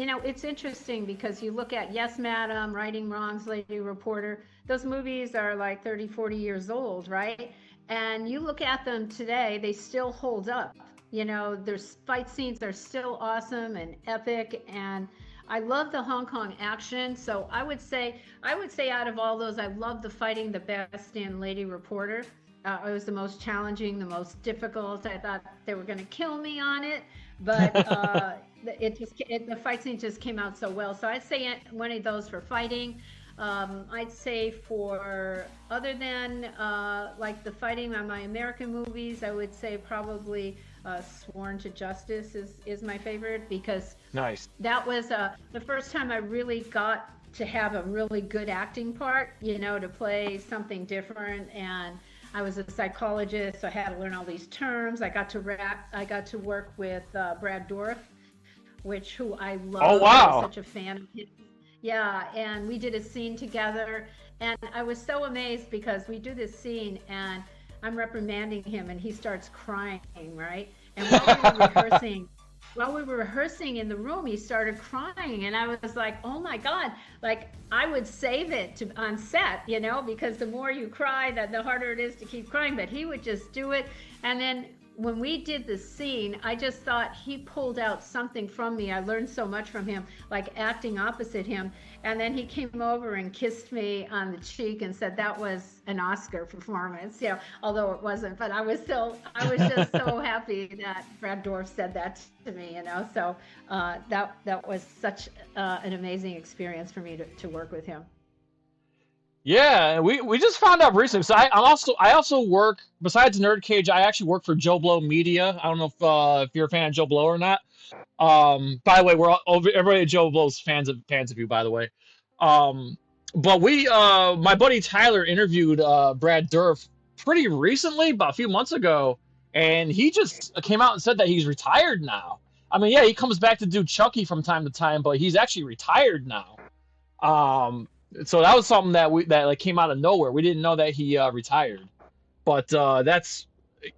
It's interesting because you look at Yes, Madam, Righting Wrongs, Lady Reporter, those movies are like 30, 40 years old, right? And you look at them today, they still hold up. Their fight scenes are still awesome and epic, and I love the Hong Kong action. So I would say out of all those, I love the fighting the best in Lady Reporter. It was the most challenging, the most difficult. I thought they were going to kill me on it, but the fight scene just came out so well. So I'd say one of those for fighting. I'd say for other than like the fighting on my American movies, I would say probably Sworn to Justice is my favorite, because nice. That was the first time I really got to have a really good acting part, to play something different. And I was a psychologist, so I had to learn all these terms. I got to work with Brad Dourif, who I love. Oh, wow. I was such a fan of him. Yeah, and we did a scene together, and I was so amazed because we do this scene, and I'm reprimanding him, and he starts crying, right? And while we were rehearsing in the room, he started crying, and I was like, oh my God, like I would save it on set, because the more you cry, the harder it is to keep crying, but he would just do it. And then when we did the scene, I just thought he pulled out something from me. I learned so much from him, like acting opposite him. And then he came over and kissed me on the cheek and said that was an Oscar performance, although it wasn't. But I was just so happy that Brad Dourif said that to me, So that was such an amazing experience for me to work with him. Yeah, we just found out recently. So I also work, besides NerdCage, I actually work for Joe Blow Media. I don't know if you're a fan of Joe Blow or not. By the way, everybody at Joe Blow's fans of you, by the way. But my buddy Tyler interviewed Brad Dourif pretty recently, about a few months ago, and he just came out and said that he's retired now. I mean, yeah, he comes back to do Chucky from time to time, but he's actually retired now. So that was something that like came out of nowhere. We didn't know that he retired, but that's a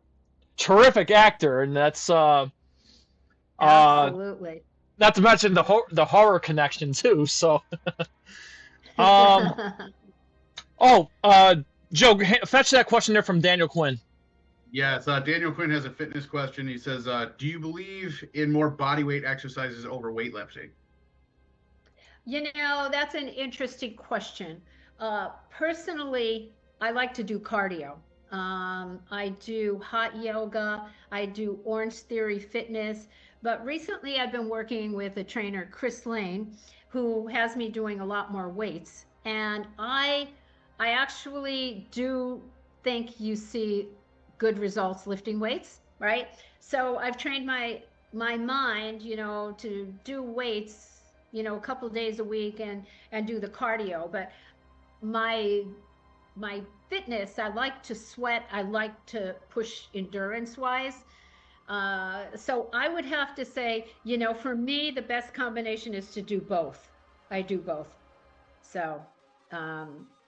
terrific actor, and that's absolutely. Not to mention the horror connection too. So, Joe, fetch that question there from Daniel Quinn. Yes, Daniel Quinn has a fitness question. He says, "Do you believe in more bodyweight exercises over weightlifting?" That's an interesting question. Personally, I like to do cardio. I do hot yoga. I do Orange Theory Fitness. But recently I've been working with a trainer, Chris Lane, who has me doing a lot more weights. And I actually do think you see good results lifting weights, right? So I've trained my mind, to do weights, a couple of days a week and do the cardio. But my fitness, I like to sweat. I like to push endurance wise. So I would have to say, for me, the best combination is to do both. I do both. So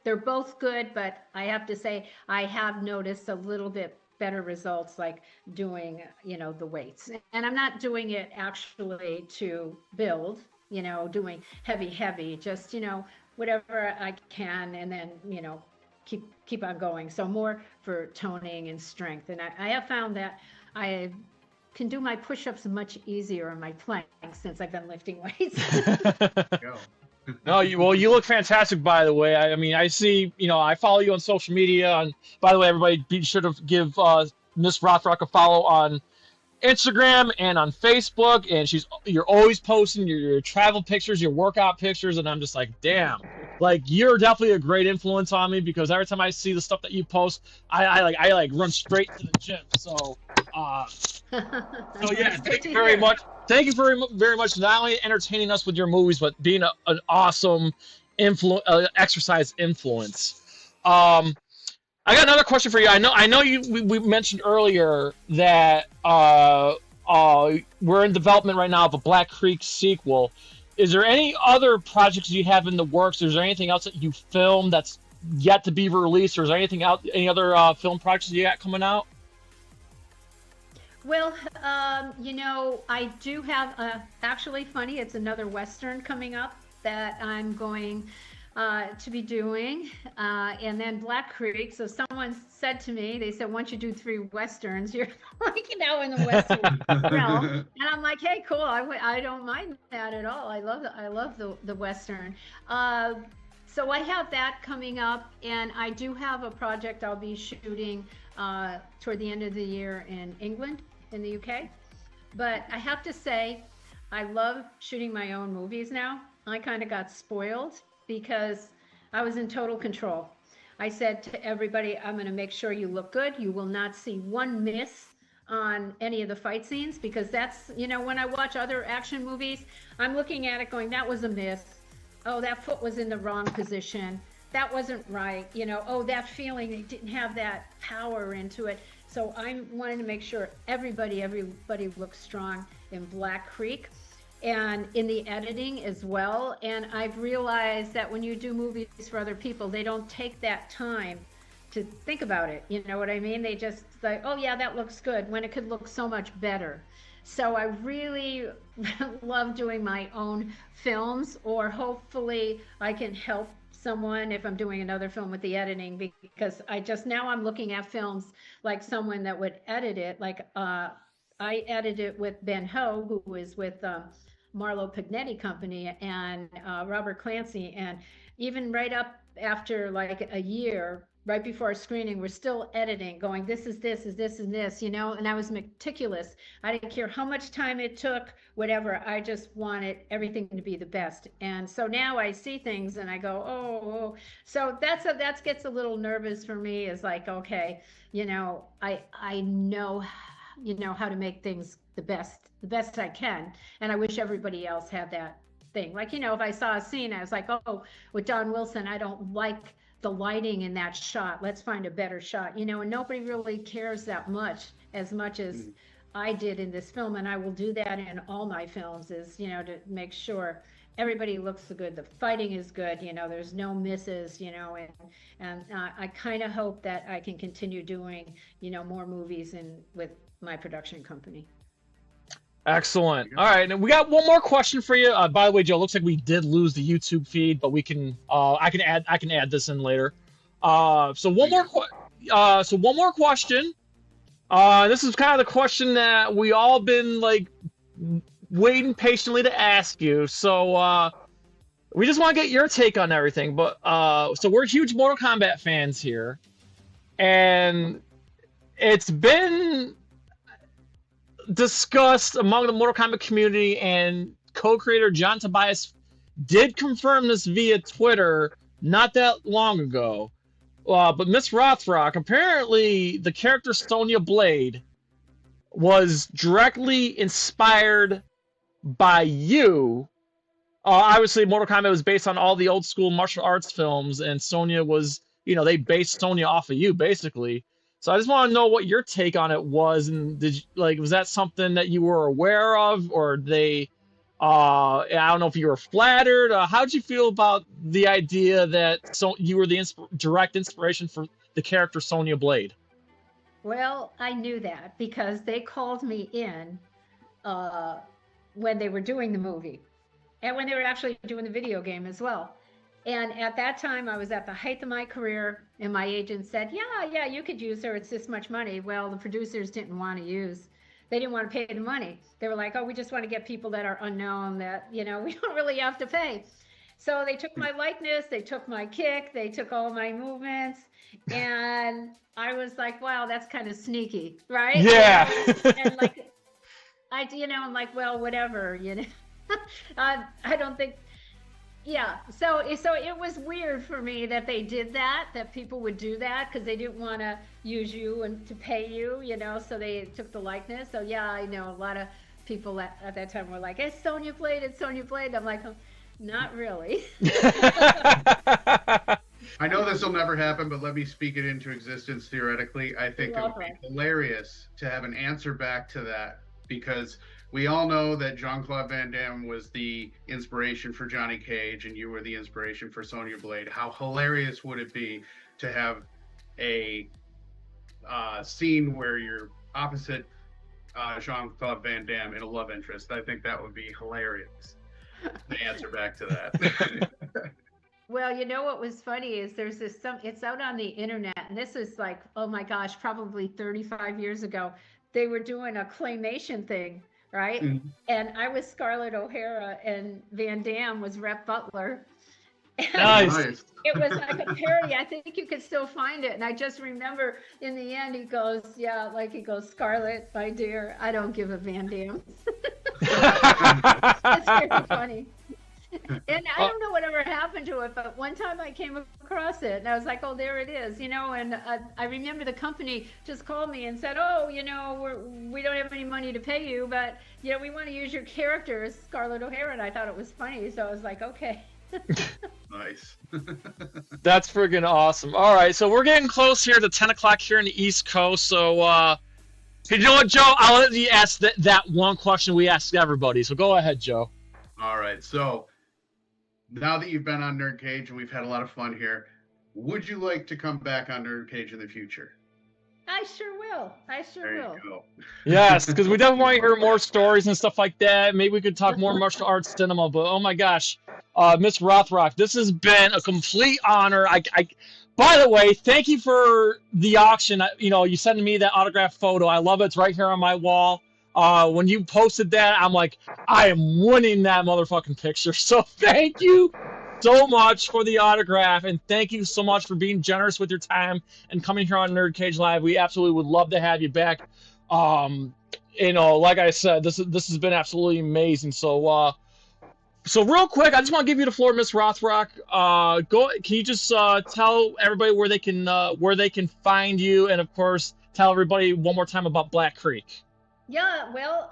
they're both good, but I have to say I have noticed a little bit better results like doing, the weights. And I'm not doing it actually to build, doing heavy, just, whatever I can, and then, keep on going. So more for toning and strength. And I have found that I can do my push-ups much easier on my planks since I've been lifting weights. No, you look fantastic, by the way. I mean, I see, I follow you on social media. And by the way, everybody be sure to give Miss Rothrock a follow on Instagram and on Facebook. And you're always posting your travel pictures, your workout pictures, and I'm just like, damn, like you're definitely a great influence on me, because every time I see the stuff that you post, I run straight to the gym. So yeah, thank you very much. Thank you very, very much, not only entertaining us with your movies, but being an awesome exercise influence. I got another question for you. I know we mentioned earlier that we're in development right now of a Black Creek sequel. Is there any other projects you have in the works? Is there anything else that you filmed that's yet to be released, or is there any other film projects you got coming out? Well, I do have actually funny. It's another Western coming up that I'm going to be doing, and then Black Creek. So someone said to me, they said, once you do 3 Westerns, you're like in the Western realm. And I'm like, hey, cool. I don't mind that at all. I love the Western. Uh, so I have that coming up, and I do have a project I'll be shooting toward the end of the year in England, in the UK. But I have to say, I love shooting my own movies now. I kind of got spoiled because I was in total control. I said to everybody, I'm going to make sure you look good. You will not see one miss on any of the fight scenes, because that's, when I watch other action movies, I'm looking at it going, that was a miss. Oh, that foot was in the wrong position. That wasn't right. Oh, that feeling, it didn't have that power into it. So I'm wanting to make sure everybody looks strong in Black Creek and in the editing as well. And I've realized that when you do movies for other people, they don't take that time to think about it. You know what I mean? They just like, oh yeah, that looks good, when it could look so much better. So I really love doing my own films, or hopefully I can help someone if I'm doing another film with the editing, because now I'm looking at films like someone that would edit it. Like I edited it with Ben Ho, who is with Marlo Pignetti Company, and Robert Clancy. And even right up after like a year, right before our screening, we're still editing, going, this is this, is this, and this, and I was meticulous. I didn't care how much time it took, whatever. I just wanted everything to be the best. And so now I see things and I go, oh. So that gets a little nervous for me, is like, okay, I know, how to make things the best I can. And I wish everybody else had that thing. Like, if I saw a scene, I was like, oh, with Don Wilson, I don't like the lighting in that shot. Let's find a better shot, and nobody really cares that much as I did in this film. And I will do that in all my films, is, to make sure everybody looks good. The fighting is good, there's no misses, and I kind of hope that I can continue doing, more movies with my production company. Excellent. All right, and we got one more question for you. By the way, Joe, looks like we did lose the YouTube feed, but we can I can add this in later. So one more question. This is kind of the question that we all been like waiting patiently to ask you. So we just want to get your take on everything. But so we're huge Mortal Kombat fans here, and it's been discussed among the Mortal Kombat community, and co-creator John Tobias did confirm this via Twitter not that long ago. But Miss Rothrock, apparently the character Sonya Blade was directly inspired by you. Obviously, Mortal Kombat was based on all the old school martial arts films, and Sonya was, they based Sonya off of you, basically. So I just want to know what your take on it was, and was that something that you were aware of, or I don't know if you were flattered. How did you feel about the idea that you were the direct inspiration for the character Sonya Blade? Well, I knew that because they called me in when they were doing the movie, and when they were actually doing the video game as well. And at that time, I was at the height of my career, and my agent said, yeah, you could use her. It's this much money. Well, the producers didn't want to they didn't want to pay the money. They were like, oh, we just want to get people that are unknown, that, we don't really have to pay. So they took my likeness, they took my kick, they took all my movements, and I was like, wow, that's kind of sneaky, right? Yeah. And like, I'm like, well, whatever, I don't think. Yeah, so it was weird for me that they did that people would do that, because they didn't want to use you and to pay you, so they took the likeness. So yeah, I know a lot of people at that time were like, it's Sonya Blade, it's Sonya Blade. I'm like, oh, not really. I know this will never happen, but let me speak it into existence theoretically. I think it would be hilarious to have an answer back to that, because we all know that Jean-Claude Van Damme was the inspiration for Johnny Cage, and you were the inspiration for Sonya Blade. How hilarious would it be to have a scene where you're opposite Jean-Claude Van Damme in a love interest. I think that would be hilarious. The answer back to that. Well, you know what was funny is there's it's out on the internet, and this is like, oh my gosh, probably 35 years ago. They were doing a claymation thing, right? Mhm. And I was Scarlett O'Hara, and Van Damme was Rhett Butler. And Nice. it was like a parody. I think you could still find it. And I just remember in the end, he goes, Scarlett, my dear, I don't give a Van Damme. It's very funny. And I don't know whatever happened to it, but one time I came across it and I was like, oh, there it is, and I remember the company just called me and said, oh, we don't have any money to pay you, but, we want to use your character as Scarlett O'Hara. And I thought it was funny. So I was like, okay. Nice. That's friggin' awesome. All right, so we're getting close here to 10 o'clock here in the East Coast. So, you know what, Joe? I'll let you ask that one question we ask everybody. So go ahead, Joe. All right. So now that you've been on NerdCage and we've had a lot of fun here, would you like to come back on NerdCage in the future? I sure will. There you go. Yes, because we definitely want to hear more stories and stuff like that. Maybe we could talk more martial arts cinema. But oh my gosh, Miss Rothrock, this has been a complete honor. By the way, thank you for the auction. You sent me that autographed photo. I love it. It's right here on my wall. When you posted that, I'm like, I am winning that motherfucking picture. So thank you so much for the autograph, and thank you so much for being generous with your time and coming here on NerdCage Live. We absolutely would love to have you back. Like I said, this has been absolutely amazing. So real quick, I just want to give you the floor, Miss Rothrock. Can you just tell everybody where they can find you, and of course, tell everybody one more time about Black Creek. Yeah, well,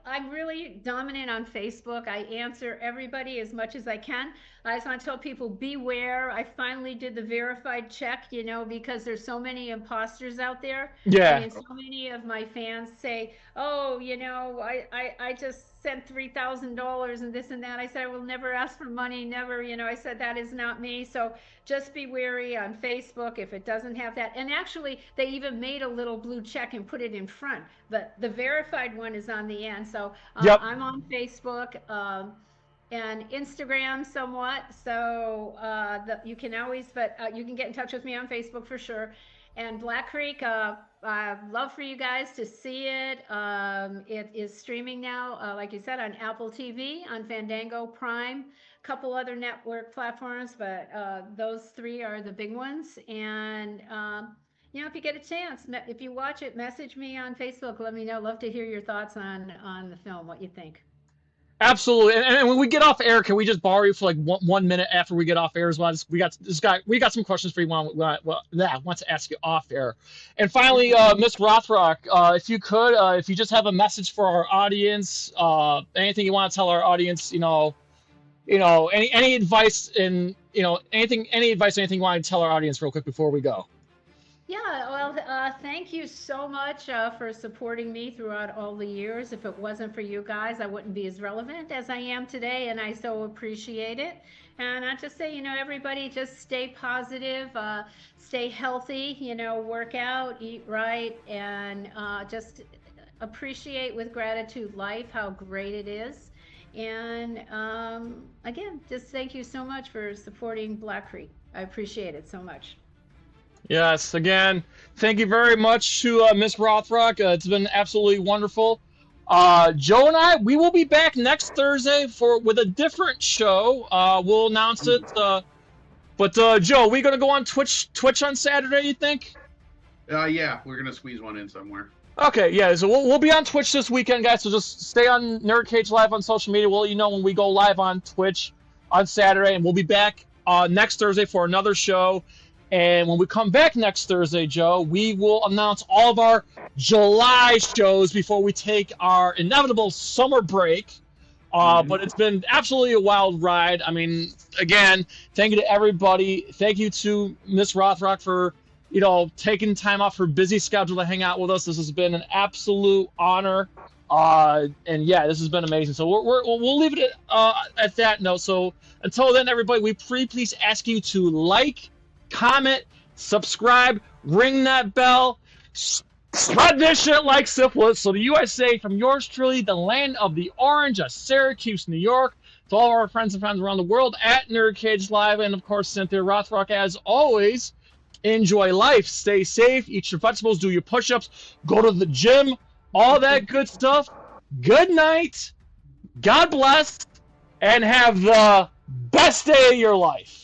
I'm really dominant on Facebook. I answer everybody as much as I can. I just want to tell people, beware. I finally did the verified check, because there's so many imposters out there. Yeah. I mean, so many of my fans say, oh, I just sent $3,000 and this and that. I said, I will never ask for money, never, I said, that is not me. So just be wary on Facebook if it doesn't have that. And actually, they even made a little blue check and put it in front, but the verified one is on the end. So Yep. I'm on Facebook and Instagram somewhat. So you can always, you can get in touch with me on Facebook for sure. And Black Creek, I'd love for you guys to see it. It is streaming now, like you said, on Apple TV, on Fandango, Prime, a couple other network platforms, but those three are the big ones. And if you get a chance, if you watch it, message me on Facebook. Let me know. Love to hear your thoughts on the film, what you think. Absolutely, and when we get off air, can we just borrow you for like 1 minute after we get off air as well? We got some questions for you. I want to ask you off air. And finally, Miss Rothrock, if you could, if you just have a message for our audience, anything you want to tell our audience, any advice and any advice, anything you want to tell our audience real quick before we go. Yeah, well, thank you so much for supporting me throughout all the years. If it wasn't for you guys, I wouldn't be as relevant as I am today, and I so appreciate it. And I just say, everybody just stay positive, stay healthy, work out, eat right, and just appreciate with gratitude life, how great it is. And again, just thank you so much for supporting Black Creek. I appreciate it so much. Yes, again, thank you very much to Miss Rothrock. It's been absolutely wonderful. Joe and I, we will be back next Thursday with a different show. We'll announce it. But Joe, we gonna go on Twitch on Saturday, you think? Yeah, we're gonna squeeze one in somewhere. Okay, yeah, so we'll be on Twitch this weekend, guys. So just stay on NerdCage Live on social media. We'll let you know when we go live on Twitch on Saturday, and we'll be back next Thursday for another show. And when we come back next Thursday, Joe, we will announce all of our July shows before we take our inevitable summer break. But it's been absolutely a wild ride. I mean, again, thank you to everybody. Thank you to Miss Rothrock for, taking time off her busy schedule to hang out with us. This has been an absolute honor. And yeah, this has been amazing. So we'll leave it at that note. So until then, everybody, we please ask you to like, comment, subscribe, ring that bell, Spread this shit like syphilis. So the USA, from yours truly, the land of the orange, Syracuse, New York, to all of our friends and fans around the world at NerdCage Live, and of course Cynthia Rothrock, as always. Enjoy life, stay safe, eat your vegetables, do your push-ups, go to the gym, all that good stuff. Good night, God bless, and have the best day of your life.